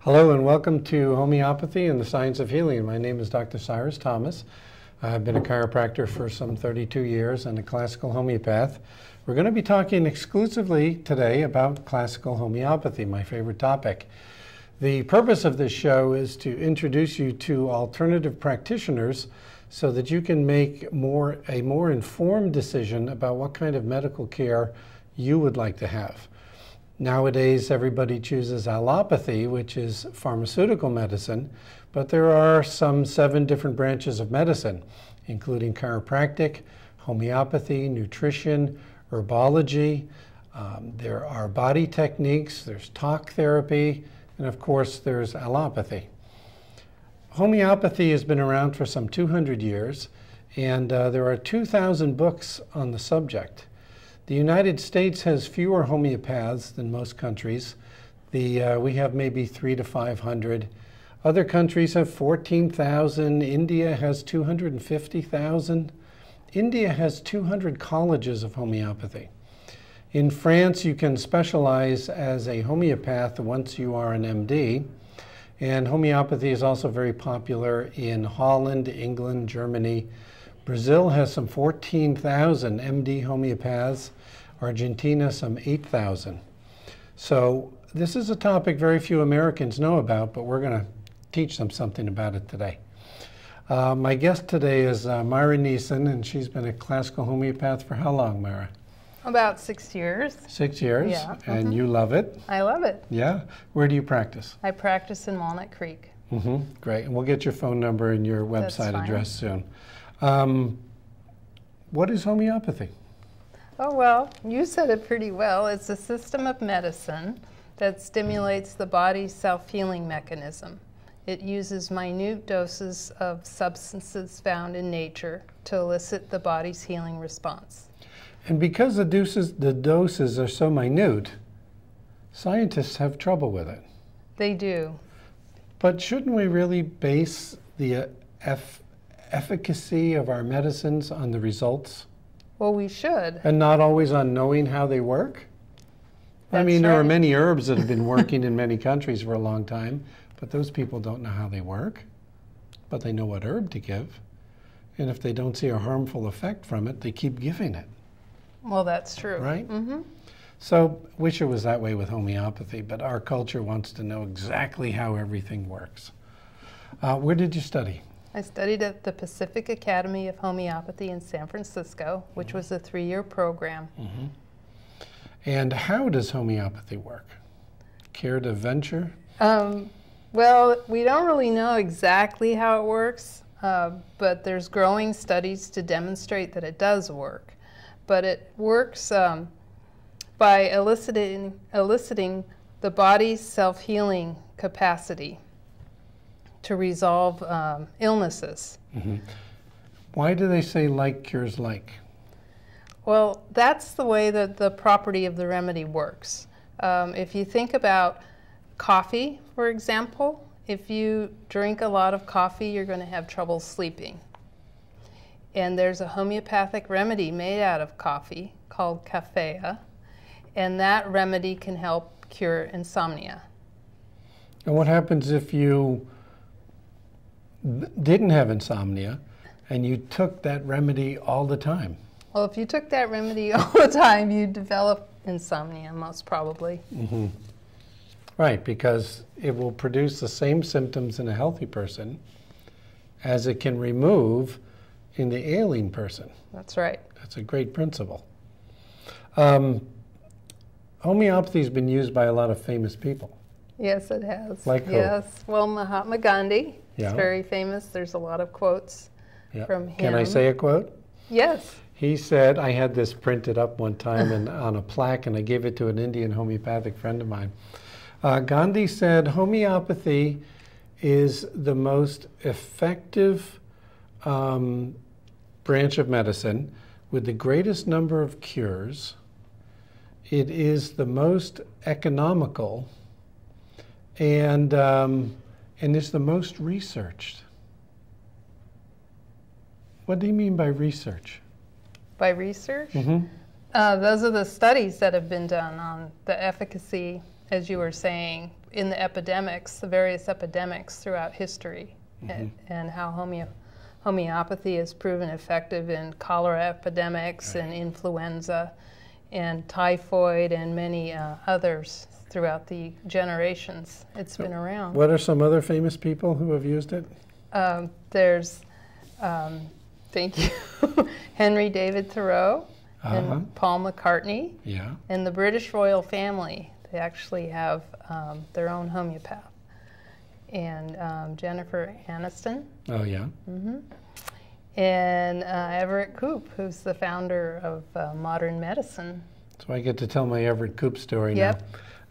Hello and welcome to Homeopathy and the Science of Healing. My name is Dr. Cyrus Thomas. I've been a chiropractor for some 32 years and a classical homeopath. We're going to be talking exclusively today about classical homeopathy, my favorite topic. The purpose of this show is to introduce you to alternative practitioners so that you can make a more informed decision about what kind of medical care you would like to have. Nowadays, everybody chooses allopathy, which is pharmaceutical medicine, but there are some 7 different branches of medicine, including chiropractic, homeopathy, nutrition, herbology. There are body techniques, there's talk therapy, and of course, there's allopathy. Homeopathy has been around for some 200 years, and there are 2,000 books on the subject. The United States has fewer homeopaths than most countries. We have maybe 300 to 500. Other countries have 14,000. India has 250,000. India has 200 colleges of homeopathy. In France, you can specialize as a homeopath once you are an MD. And homeopathy is also very popular in Holland, England, Germany. Brazil has some 14,000 MD homeopaths, Argentina some 8,000. So this is a topic very few Americans know about, but we're going to teach them something about it today. My guest today is Myra Nissen, and she's been a classical homeopath for how long, Myra? About 6 years. 6 years? Yeah. And you love it? I love it. Yeah? Where do you practice? I practice in Walnut Creek. Great. And we'll get your phone number and your website address soon. What is homeopathy? Oh, well, you said it pretty well. It's a system of medicine that stimulates the body's self-healing mechanism. It uses minute doses of substances found in nature to elicit the body's healing response. And because the doses are so minute, scientists have trouble with it. They do. But shouldn't we really base the efficacy of our medicines on the results? Well, we should. And not always on knowing how they work? That's I mean, there are right. many herbs that have been working in many countries for a long time, but those people don't know how they work, but they know what herb to give. And if they don't see a harmful effect from it, they keep giving it. Well, that's true. Right? So, wish it was that way with homeopathy, but our culture wants to know exactly how everything works. Where did you study? I studied at the Pacific Academy of Homeopathy in San Francisco, which was a 3-year program. And how does homeopathy work? Care to venture? Well, we don't really know exactly how it works, but there's growing studies to demonstrate that it does work. But it works by eliciting the body's self-healing capacity to resolve illnesses. Why do they say like cures like? Well, that's the way that the property of the remedy works. If you think about coffee, for example, if you drink a lot of coffee, you're going to have trouble sleeping. And there's a homeopathic remedy made out of coffee called caffeia, and that remedy can help cure insomnia. And what happens if you didn't have insomnia and you took that remedy all the time? Well, if you took that remedy all the time, you'd develop insomnia, most probably. Right, because it will produce the same symptoms in a healthy person as it can remove in the ailing person. That's right. That's a great principle. Homeopathy has been used by a lot of famous people. Yes, it has. Like who? Yes, well, Mahatma Gandhi is Yeah. very famous. There's a lot of quotes from him. Can I say a quote? Yes. He said, I had this printed up one time and on a plaque, and I gave it to an Indian homeopathic friend of mine. Gandhi said, homeopathy is the most effective branch of medicine with the greatest number of cures. It is the most economical and is the most researched. What do you mean by research? By research? Those are the studies that have been done on the efficacy, as you were saying, in the epidemics, the various epidemics throughout history, and how homeopathy has proven effective in cholera epidemics and influenza and typhoid and many others throughout the generations it's been around. What are some other famous people who have used it? There's, thank you, Henry David Thoreau and Paul McCartney. Yeah. And the British royal family, they actually have their own homeopath. And Jennifer Aniston. Oh, yeah. And Everett Koop, who's the founder of modern medicine. So I get to tell my Everett Koop story Yep.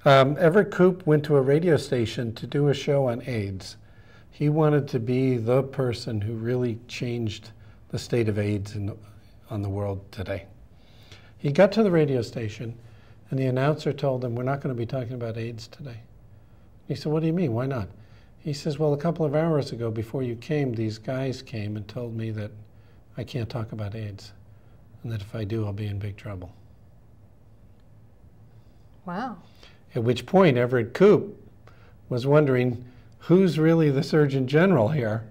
now. Everett Koop went to a radio station to do a show on AIDS. He wanted to be the person who really changed the state of AIDS on the world today. He got to the radio station, and the announcer told him, "We're not going to be talking about AIDS today." He said, "What do you mean? Why not?" He says, "Well, a couple of hours ago, before you came, these guys came and told me that I can't talk about AIDS, and that if I do, I'll be in big trouble." Wow. At which point, Everett Koop was wondering, who's really the Surgeon General here?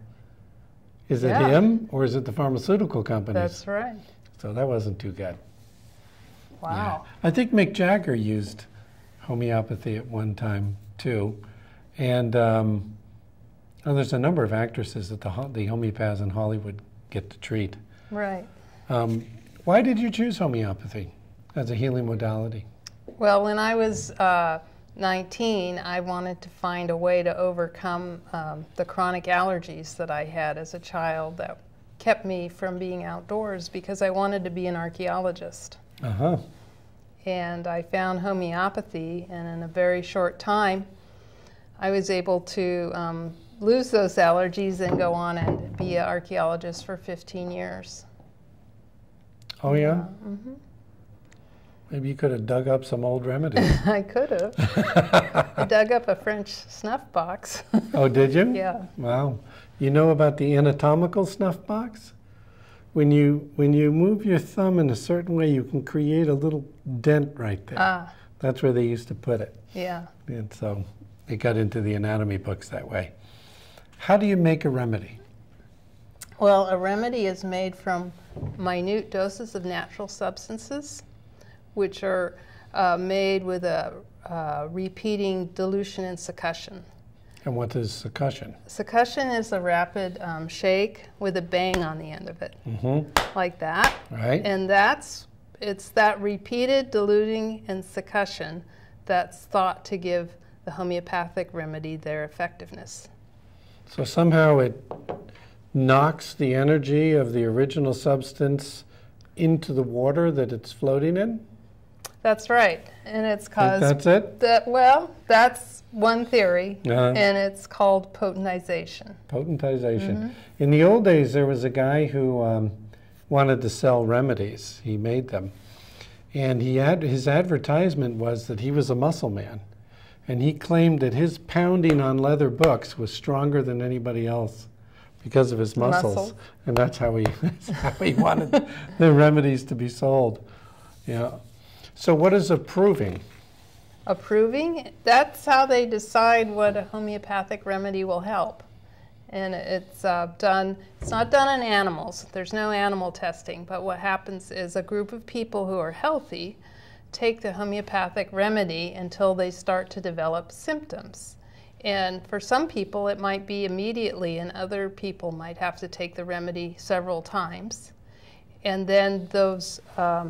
Is it him, or is it the pharmaceutical companies? That's right. So that wasn't too good. Wow. Yeah. I think Mick Jagger used homeopathy at one time, too. And there's a number of actresses that the homeopaths in Hollywood get to treat. Right. Why did you choose homeopathy as a healing modality? Well, when I was 19, I wanted to find a way to overcome the chronic allergies that I had as a child that kept me from being outdoors because I wanted to be an archaeologist. And I found homeopathy, and in a very short time, I was able to lose those allergies and go on and be an archaeologist for 15 years. Oh, yeah? Maybe you could have dug up some old remedies. I could have. I dug up a French snuff box. Oh, did you? Yeah. Wow. You know about the anatomical snuff box? When you move your thumb in a certain way, you can create a little dent right there. That's where they used to put it. Yeah. And so it got into the anatomy books that way. How do you make a remedy? Well, a remedy is made from minute doses of natural substances, which are made with a repeating dilution and succussion. And what is succussion? Succussion is a rapid shake with a bang on the end of it, like that. Right. And it's that repeated diluting and succussion that's thought to give the homeopathic remedy their effectiveness. So somehow it knocks the energy of the original substance into the water that it's floating in? That's right. And it's caused... That's it? Well, that's one theory, and it's called potentization. Potentization. In the old days, there was a guy who wanted to sell remedies. He made them. And his advertisement was that he was a muscle man. And he claimed that his pounding on leather books was stronger than anybody else because of his muscles. And that's how he wanted the remedies to be sold. Yeah. So what is approving? Approving? That's how they decide what a homeopathic remedy will help. And it's not done in animals. There's no animal testing. But what happens is a group of people who are healthy take the homeopathic remedy until they start to develop symptoms. And for some people, it might be immediately, and other people might have to take the remedy several times. And then those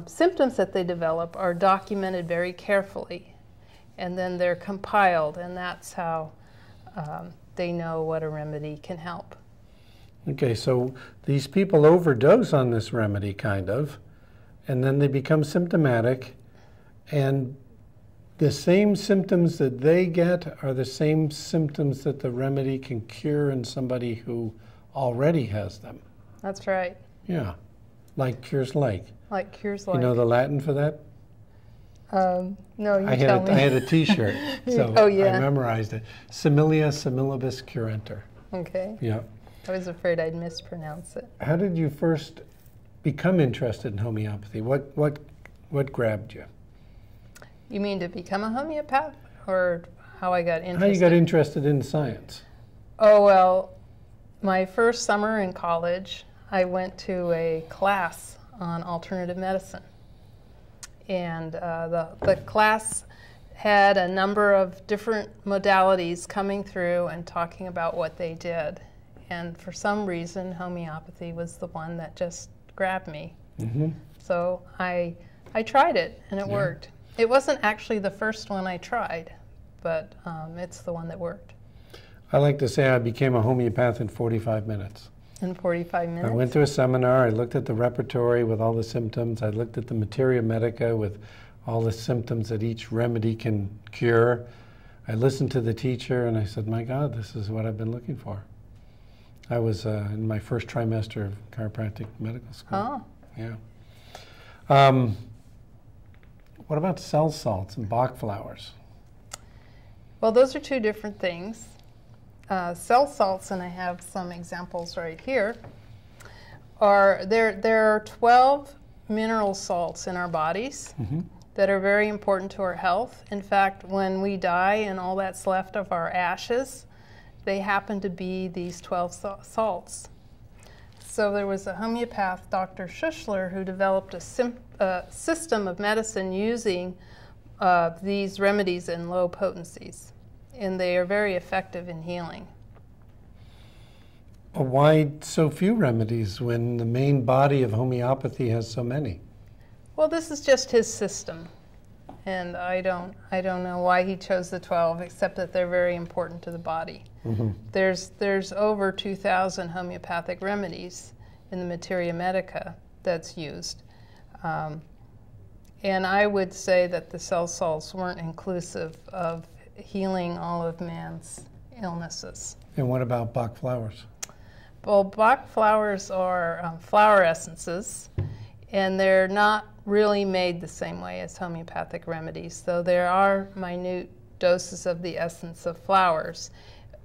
symptoms that they develop are documented very carefully. And then they're compiled, and that's how they know what a remedy can help. Okay, so these people overdose on this remedy, kind of, and then they become symptomatic, and the same symptoms that they get are the same symptoms that the remedy can cure in somebody who already has them. That's right. Yeah, like cures like. Like cures like. You know the Latin for that? No, you tell me. I had a T-shirt, so Oh, yeah. I memorized it. Similia similibus curantur. Okay. Yeah. I was afraid I'd mispronounce it. How did you first become interested in homeopathy? What grabbed you? You mean to become a homeopath? Or I got interested. How you got interested in science? Oh, well, my first summer in college, I went to a class on alternative medicine. And the class had a number of different modalities coming through and talking about what they did. And for some reason, homeopathy was the one that just grabbed me. Mm-hmm. So I tried it, and it worked. It wasn't actually the first one I tried, but it's the one that worked. I like to say I became a homeopath in 45 minutes. In 45 minutes? I went to a seminar, I looked at the repertory with all the symptoms, I looked at the materia medica with all the symptoms that each remedy can cure. I listened to the teacher and I said, my God, this is what I've been looking for. I was in my first trimester of chiropractic medical school. Oh. Yeah. What about cell salts and Bach flowers? Well, those are two different things. Cell salts, and I have some examples right here, there are 12 mineral salts in our bodies that are very important to our health. In fact, when we die and all that's left of our ashes, they happen to be these 12 salts. So there was a homeopath, Dr. Schuschler, who developed a system of medicine using these remedies in low potencies. And they are very effective in healing. Why so few remedies when the main body of homeopathy has so many? Well, this is just his system. And I don't know why he chose the 12, except that they're very important to the body. Mm-hmm. There's over 2,000 homeopathic remedies in the materia medica that's used. And I would say that the cell salts weren't inclusive of healing all of man's illnesses. And what about Bach flowers? Well, Bach flowers are flower essences, and they're not really made the same way as homeopathic remedies, though there are minute doses of the essence of flowers.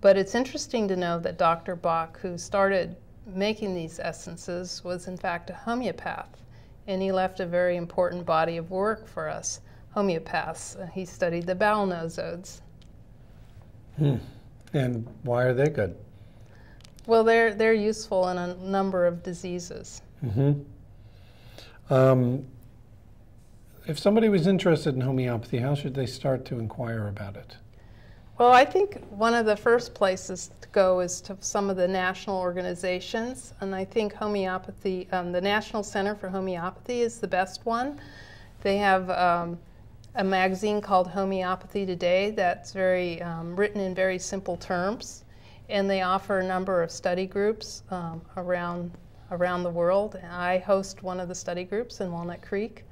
But it's interesting to know that Dr. Bach, who started making these essences, was in fact a homeopath, and he left a very important body of work for us homeopaths. He studied the bowel nosodes. And why are they good? Well, they're useful in a number of diseases. If somebody was interested in homeopathy, how should they start to inquire about it? Well, I think one of the first places to go is to some of the national organizations, and I think homeopathy, the National Center for Homeopathy is the best one. They have a magazine called Homeopathy Today that's very written in very simple terms, and they offer a number of study groups around the world. And I host one of the study groups in Walnut Creek.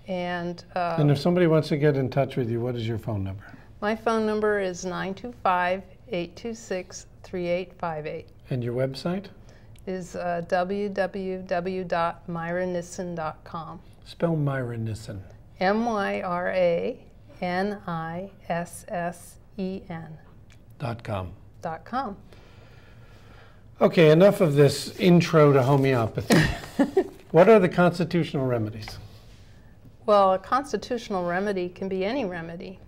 And if somebody wants to get in touch with you, what is your phone number? My phone number is 925-826-3858. And your website? Is www.MyraNissen.com. Spell Myra Nissen. MyraNissen. .com. Okay, enough of this intro to homeopathy. What are the constitutional remedies? Well, a constitutional remedy can be any remedy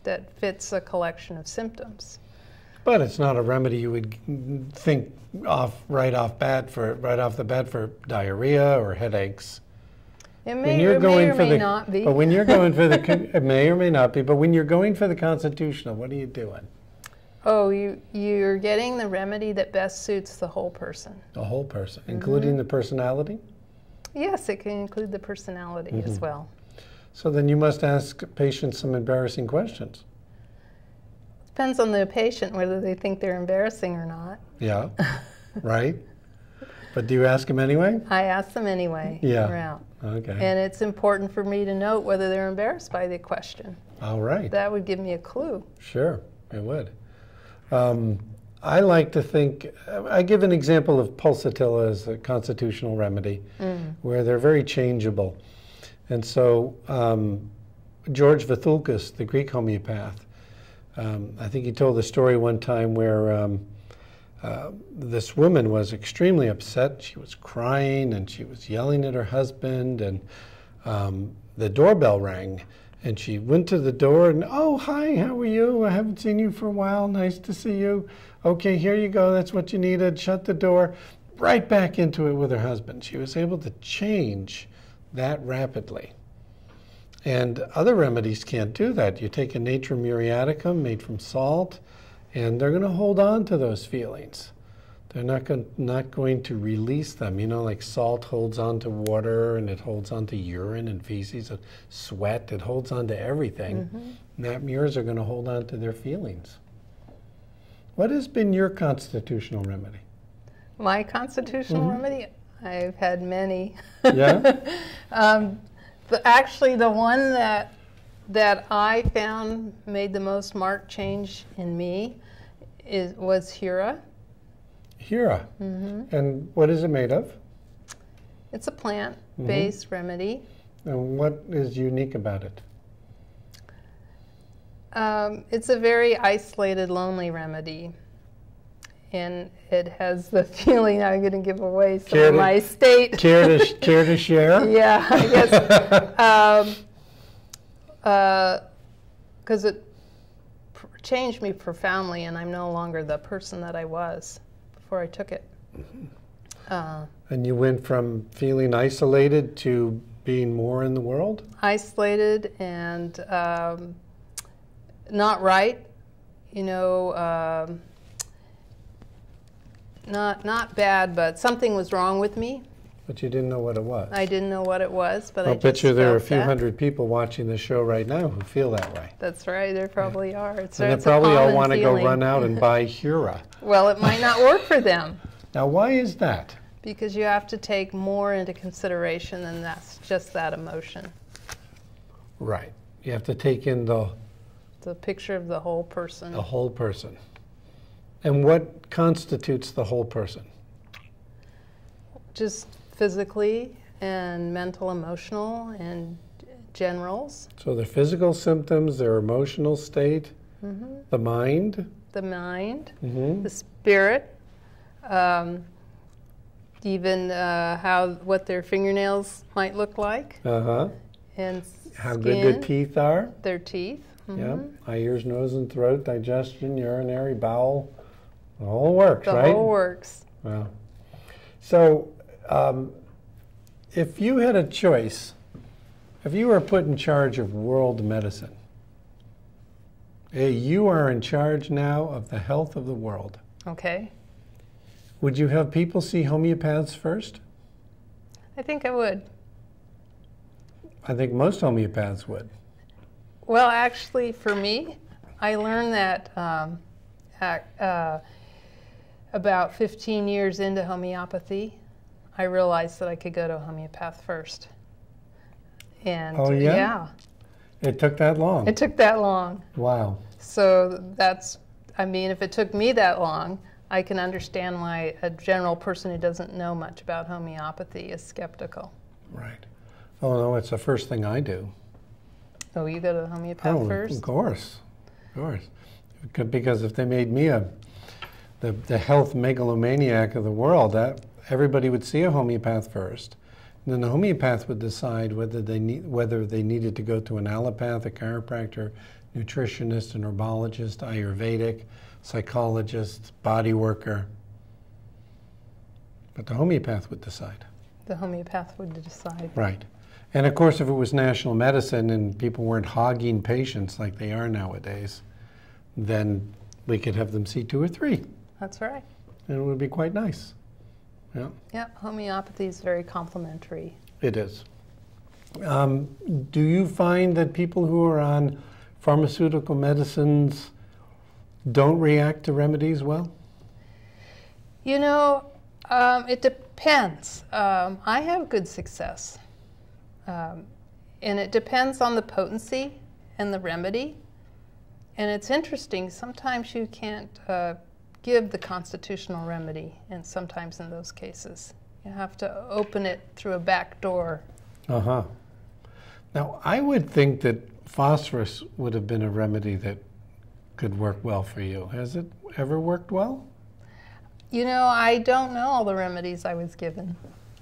that fits a collection of symptoms. But it's not a remedy you would think right off the bat for diarrhea or headaches. It may or may not be. But when you're going for the, it may or may not be, but when you're going for the constitutional, what are you doing? Oh, you're getting the remedy that best suits the whole person. The whole person, including the personality? Yes, it can include the personality as well. So then you must ask patients some embarrassing questions. Depends on the patient whether they think they're embarrassing or not. Yeah, right? But do you ask them anyway? I ask them anyway. Yeah. Okay. And it's important for me to note whether they're embarrassed by the question. All right. That would give me a clue. Sure, it would. I like to think, I give an example of pulsatilla as a constitutional remedy, where they're very changeable. And so George Vathulkas, the Greek homeopath, I think he told the story one time where this woman was extremely upset. She was crying and she was yelling at her husband, and the doorbell rang, And she went to the door and, oh, hi, how are you? I haven't seen you for a while. Nice to see you. Okay, here you go. That's what you needed. Shut the door. Right back into it with her husband. She was able to change that rapidly. And other remedies can't do that. You take a Natrum muriaticum made from salt, and they're going to hold on to those feelings. They're not going to release them. You know, like salt holds on to water, and it holds on to urine and feces and sweat. It holds on to everything. Nat murs are going to hold on to their feelings. What has been your constitutional remedy? My constitutional remedy? I've had many. Yeah? Actually, the one that I found made the most marked change in me was Hira. Hira. And what is it made of? It's a plant-based remedy. And what is unique about it? It's a very isolated, lonely remedy. And it has the feeling I'm going to give away some of my state. Care to share? Yeah, I guess. Because it changed me profoundly, and I'm no longer the person that I was before I took it. And you went from feeling isolated to being more in the world? Isolated and not right, you know, not bad, but something was wrong with me. But you didn't know what it was. I didn't know what it was, but I just bet you there are a felt few that. hundred people watching the show right now who feel that way. That's right, there probably are. And they probably all want to go feeling. run out and buy Hira. Well, it might not work for them. Now, why is that? Because you have to take more into consideration than that's just that emotion. Right. You have to take in the picture of the whole person. The whole person. And what constitutes the whole person? Just physically and mental, emotional, and generals. So the physical symptoms, their emotional state, the mind. The mind, the spirit, even what their fingernails might look like. And how skin, good the teeth are. Their teeth. Yeah. Eye, ears, nose, and throat, digestion, urinary, bowel. The whole works, right? The whole works. Wow. So, if you had a choice, if you were put in charge of world medicine, you are in charge now of the health of the world. Okay. Would you have people see homeopaths first? I think I would. I think most homeopaths would. Well, actually, for me, I learned that about 15 years into homeopathy, I realized that I could go to a homeopath first. And oh, yeah? Yeah. It took that long? It took that long. Wow. So I mean, if it took me that long, I can understand why a general person who doesn't know much about homeopathy is skeptical. Right. Oh, no, it's the first thing I do. Oh, you go to the homeopath first? Of course. Of course. Because if they made me the health megalomaniac of the world, everybody would see a homeopath first. And then the homeopath would decide whether they needed to go to an allopath, a chiropractor, nutritionist, an herbologist, Ayurvedic, psychologist, body worker. But the homeopath would decide. The homeopath would decide. Right. And of course, if it was national medicine and people weren't hogging patients like they are nowadays, then we could have them see 2 or 3. That's right. And it would be quite nice. Yeah. Yeah, homeopathy is very complementary. It is. Do you find that people who are on pharmaceutical medicines don't react to remedies well? You know, it depends. I have good success. And it depends on the potency and the remedy. And it's interesting, sometimes you can't give the constitutional remedy, and sometimes in those cases. You have to open it through a back door. Uh-huh. Now, I would think that phosphorus would have been a remedy that could work well for you. Has it ever worked well? You know, I don't know all the remedies I was given.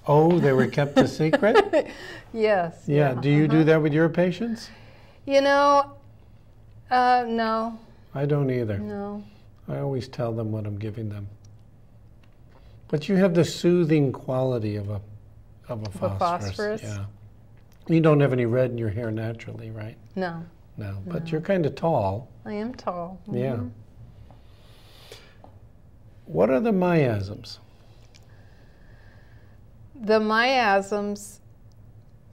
Oh, they were kept a secret? Yes. Yeah. Do you do that with your patients? You know, no. I don't either. No. I always tell them what I'm giving them. But you have the soothing quality of a phosphorus. Yeah. You don't have any red in your hair naturally, right? No. No. But you're kind of tall. I am tall. Mm-hmm. Yeah. What are the miasms? The miasms.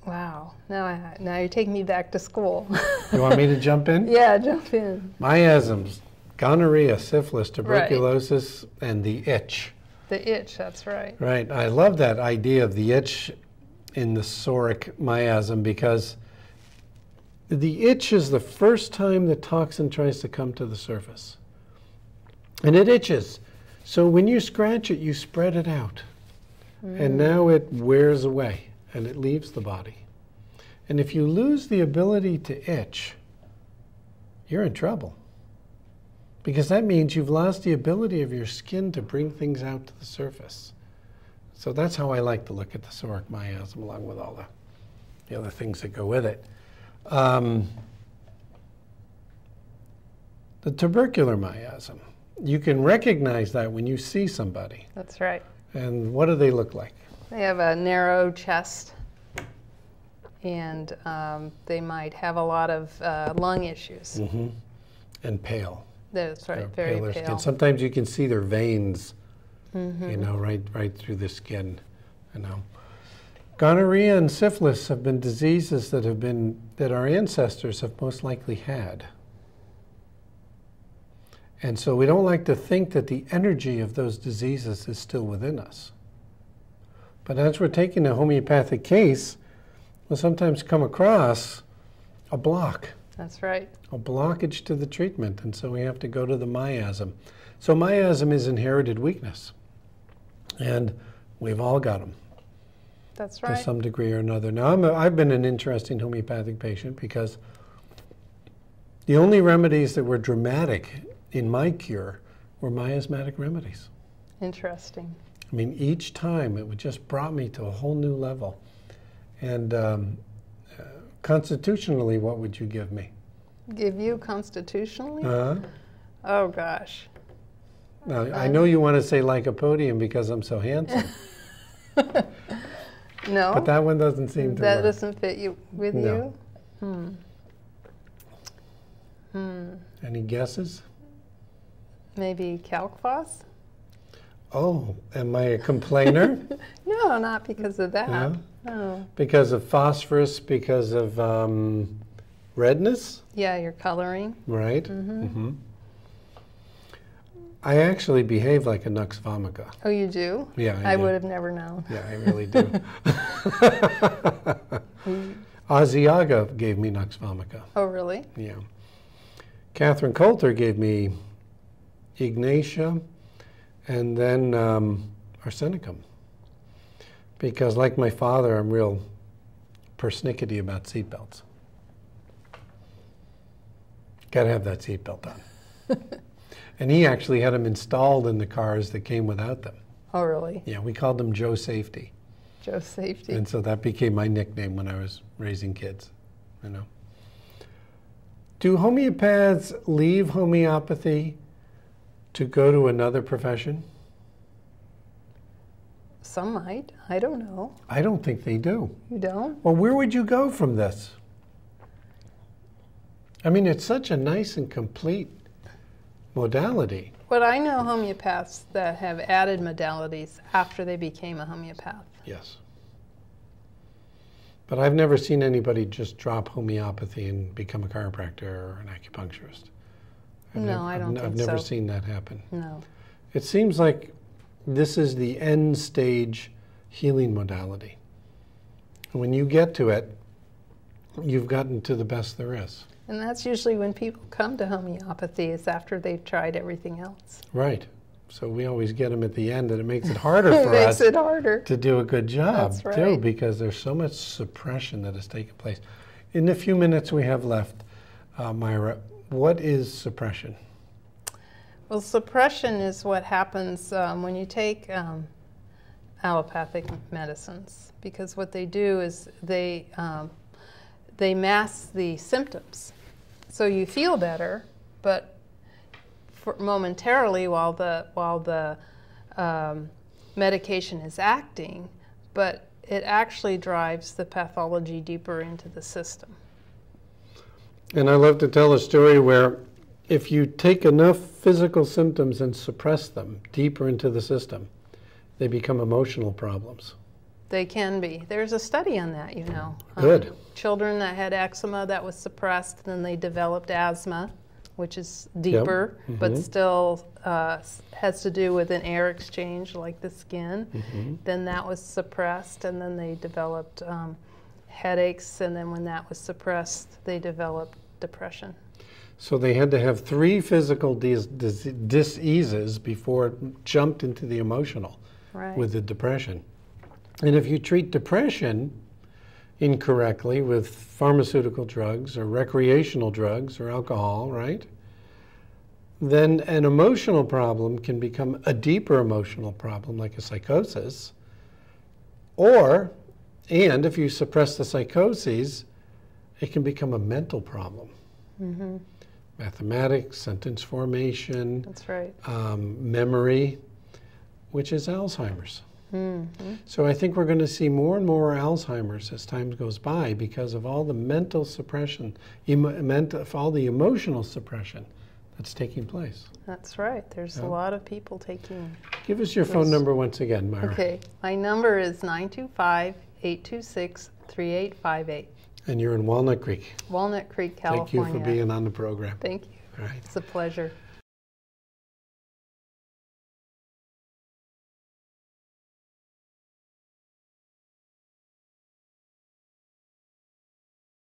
Wow. Now you're taking me back to school. You want me to jump in? Yeah, jump in. Miasms: gonorrhea, syphilis, tuberculosis, and the itch. The itch, that's right. Right. I love that idea of the itch in the psoric miasm, because the itch is the first time the toxin tries to come to the surface. And it itches. So when you scratch it, you spread it out. And now it wears away and it leaves the body. And if you lose the ability to itch, you're in trouble. Because that means you've lost the ability of your skin to bring things out to the surface. So that's how I like to look at the psoric miasm, along with all the other things that go with it. The tubercular miasm, you can recognize that when you see somebody. That's right. And what do they look like? They have a narrow chest, and they might have a lot of lung issues. Mm-hmm. And pale. That's right, They're very paler pale. skin. Sometimes you can see their veins, you know, right through the skin, you know. Gonorrhea and syphilis have been diseases that our ancestors have most likely had. And so we don't like to think that the energy of those diseases is still within us. But as we're taking a homeopathic case, we'll sometimes come across a block. That's right. A blockage to the treatment, and so we have to go to the miasm. So miasm is inherited weakness, and we've all got them. That's right. To some degree or another. Now, I've been an interesting homeopathic patient, because the only remedies that were dramatic in my cure were miasmatic remedies. Interesting. I mean, each time it just brought me to a whole new level. And constitutionally, what would you give me? Give you constitutionally? Oh, gosh. Now, I know you want to say lycopodium because I'm so handsome. No. But that one doesn't seem to work. That doesn't fit you with No. you? Any guesses? Maybe calcphos? Oh, am I a complainer? No, not because of that. No? No. Because of phosphorus, because of redness? Yeah, you're coloring. Right. I actually behave like a nux vomica. Oh, you do? Yeah, I do. would have never known. Yeah, I really do. Asiaga gave me nux vomica. Oh, really? Yeah. Catherine Coulter gave me Ignatia, and then arsenicum. Because like my father, I'm real persnickety about seatbelts. Got to have that seatbelt on. And he actually had them installed in the cars that came without them. Oh, really? Yeah, we called them Joe Safety. Joe Safety. And so that became my nickname when I was raising kids, you know. Do homeopaths leave homeopathy to go to another profession? Some might. I don't know. I don't think they do. You don't? Well, where would you go from this? I mean, it's such a nice and complete modality. But I know homeopaths that have added modalities after they became a homeopath. Yes. But I've never seen anybody just drop homeopathy and become a chiropractor or an acupuncturist. I don't think so. I've never seen that happen. No. It seems like this is the end stage healing modality. When you get to it, you've gotten to the best there is. And that's usually when people come to homeopathy, is after they've tried everything else. Right. So we always get them at the end, and it makes it harder for Makes us it harder. to do a good job, That's right. too, because there's so much suppression that has taken place. In the few minutes we have left, Myra, what is suppression? Well, suppression is what happens when you take allopathic medicines, because what they do is they they mask the symptoms. So you feel better, but momentarily while the medication is acting, but it actually drives the pathology deeper into the system. And I love to tell a story where if you take enough physical symptoms and suppress them deeper into the system, they become emotional problems. They can be. There's a study on that, you know. Good. Children that had eczema that was suppressed, and then they developed asthma, which is deeper, Yep. but still has to do with an air exchange like the skin. Then that was suppressed, and then they developed headaches, and then when that was suppressed, they developed depression. So they had to have 3 physical diseases before it jumped into the emotional with the depression. And if you treat depression incorrectly with pharmaceutical drugs or recreational drugs or alcohol, right, then an emotional problem can become a deeper emotional problem like a psychosis. And if you suppress the psychoses, it can become a mental problem. Mathematics, sentence formation, That's right. Memory, which is Alzheimer's. So I think we're going to see more and more Alzheimer's as time goes by because of all the mental suppression, all the emotional suppression that's taking place. That's right. There's a lot of people taking... Give us your phone number once again, Myra. Okay. My number is 925-826-3858. And you're in Walnut Creek. Walnut Creek, California. Thank you for being on the program. Thank you. All right. It's a pleasure.